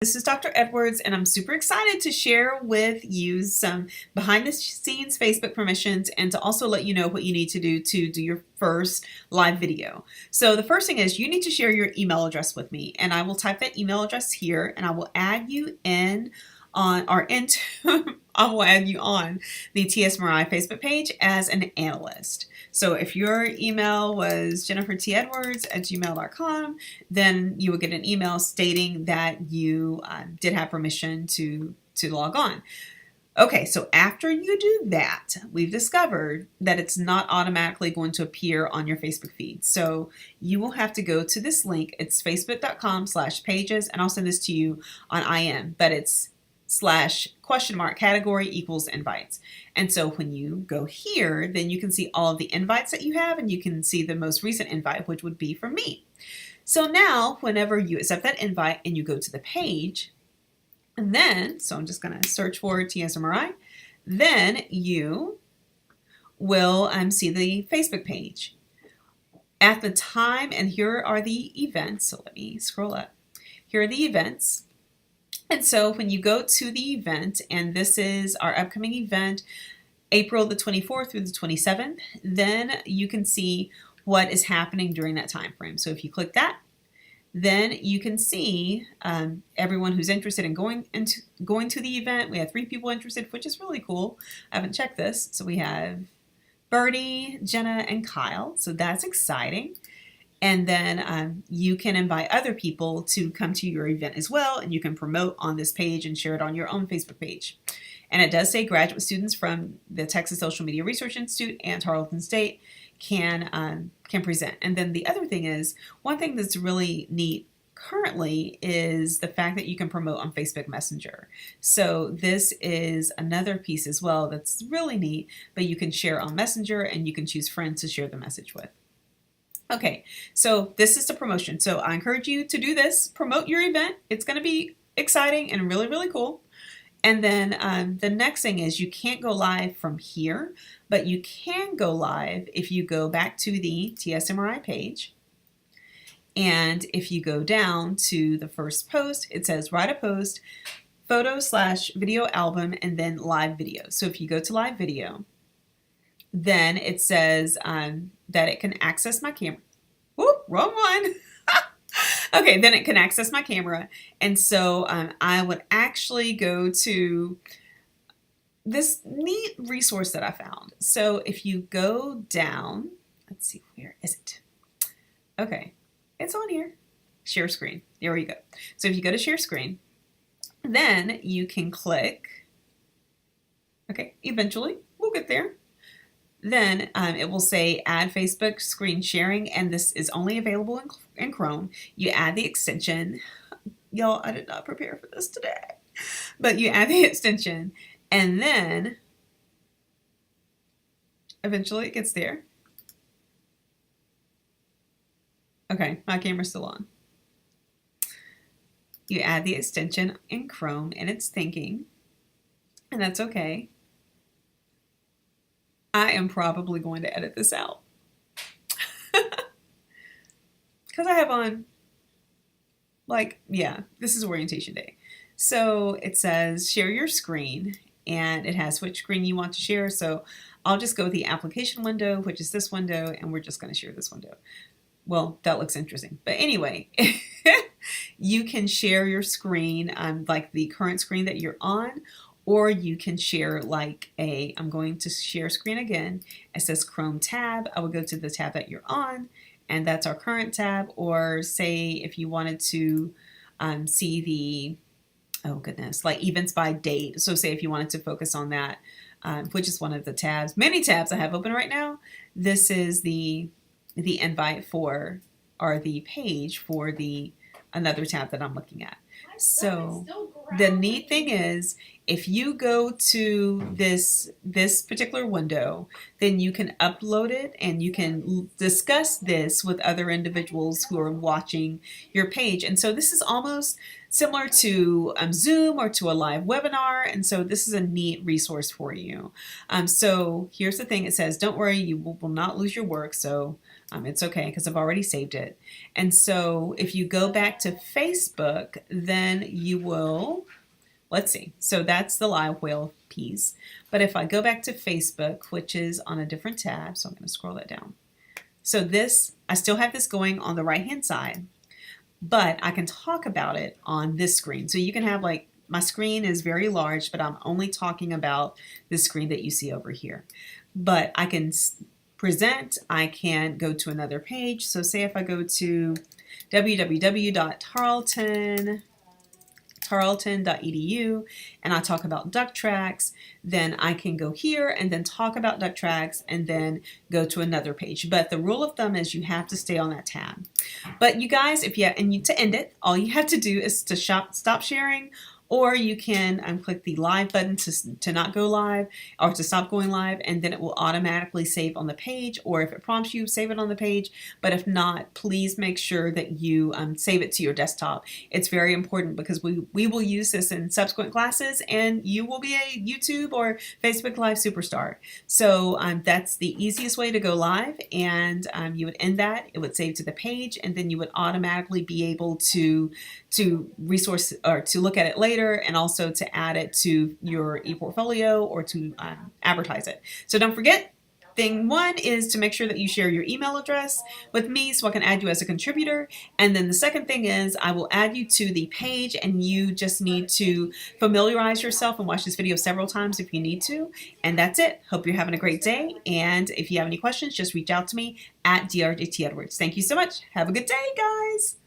This is Dr. Edwards, and I'm super excited to share with you some behind the scenes Facebook permissions and to also let you know what you need to do your first live video. So the first thing is you need to share your email address with me, and I will type that email address here and I will add you in on or into I will add you on the TS Marai Facebook page as an analyst. So if your email was jennifertedwards@gmail.com, then you will get an email stating that you did have permission to log on. Okay, so after you do that, we've discovered that it's not automatically going to appear on your Facebook feed. So you will have to go to this link. It's facebook.com/pages, and I'll send this to you on IM, but it's /category equals invites. And so when you go here, then you can see all of the invites that you have, and you can see the most recent invite, which would be from me. So now whenever you accept that invite and you go to the page, and then, so I'm just going to search for TSMRI, then you will see the Facebook page. At the time, and here are the events, so let me scroll up. Here are the events. And so when you go to the event, and this is our upcoming event, April the 24th through the 27th, then you can see what is happening during that time frame. So if you click that, then you can see everyone who's interested in going to the event. We have 3 people interested, which is really cool. I haven't checked this. So we have Birdie, Jenna, and Kyle. So that's exciting. And then you can invite other people to come to your event as well, and you can promote on this page and share it on your own Facebook page. And it does say graduate students from the Texas Social Media Research Institute and Tarleton State can present. And then the other thing is, one thing that's really neat currently is the fact that you can promote on Facebook Messenger. So this is another piece as well that's really neat, but you can share on Messenger and you can choose friends to share the message with. Okay, so this is the promotion. So I encourage you to do this, promote your event. It's going to be exciting and really, really cool. And then the next thing is you can't go live from here, but you can go live if you go back to the TSMRI page. And if you go down to the first post, it says write a post, photo/video album, and then live video. So if you go to live video, then it says that it can access my camera. Whoop, wrong one. Okay, then it can access my camera. And so I would actually go to this neat resource that I found. So if you go down, let's see, where is it? Okay, it's on here. Share screen. There you go. So if you go to share screen, then you can click. Okay, eventually we'll get there. Then it will say add Facebook screen sharing, and this is only available in Chrome. You add the extension. Y'all, I did not prepare for this today. But you add the extension, and then eventually it gets there. Okay, my camera's still on. You add the extension in Chrome, and it's thinking, and that's okay. I am probably going to edit this out because I have on, like, yeah, this is orientation day. So it says share your screen, and it has which screen you want to share. So I'll just go with the application window, which is this window, and we're just going to share this window. Well, that looks interesting. But anyway, you can share your screen, like the current screen that you're on, or you can share like I'm going to share screen again. It says Chrome tab. I will go to the tab that you're on, and that's our current tab. Or say if you wanted to see the, oh goodness, like events by date. So say if you wanted to focus on that, which is one of the tabs, many tabs I have open right now. This is the invite for, or the page for the another tab that I'm looking at. So the neat thing is, if you go to this particular window, then you can upload it and you can discuss this with other individuals who are watching your page. And so this is almost similar to Zoom or to a live webinar. And so this is a neat resource for you. So here's the thing. It says, don't worry, you will not lose your work. So It's okay because I've already saved it. And so if you go back to Facebook, then you will, let's see. So that's the live whale piece. But if I go back to Facebook, which is on a different tab, so I'm going to scroll that down. So this, I still have this going on the right-hand side, but I can talk about it on this screen. So you can have like, my screen is very large, but I'm only talking about the screen that you see over here. But I can present, I can go to another page. So say if I go to www.tarleton.edu and I talk about duck tracks, then I can go here and then talk about duck tracks and then go to another page. But the rule of thumb is you have to stay on that tab. But you guys, to end it, all you have to do is to stop sharing, or you can click the live button to not go live or to stop going live, and then it will automatically save on the page, or if it prompts you, save it on the page. But if not, please make sure that you save it to your desktop. It's very important because we will use this in subsequent classes and you will be a YouTube or Facebook Live superstar. So that's the easiest way to go live, and you would end that, it would save to the page, and then you would automatically be able to resource or to look at it later, and also to add it to your ePortfolio or to advertise it. So don't forget, thing one is to make sure that you share your email address with me so I can add you as a contributor. And then the second thing is I will add you to the page, and you just need to familiarize yourself and watch this video several times if you need to. And that's it. Hope you're having a great day. And if you have any questions, just reach out to me at drjtedwards. Thank you so much. Have a good day, guys.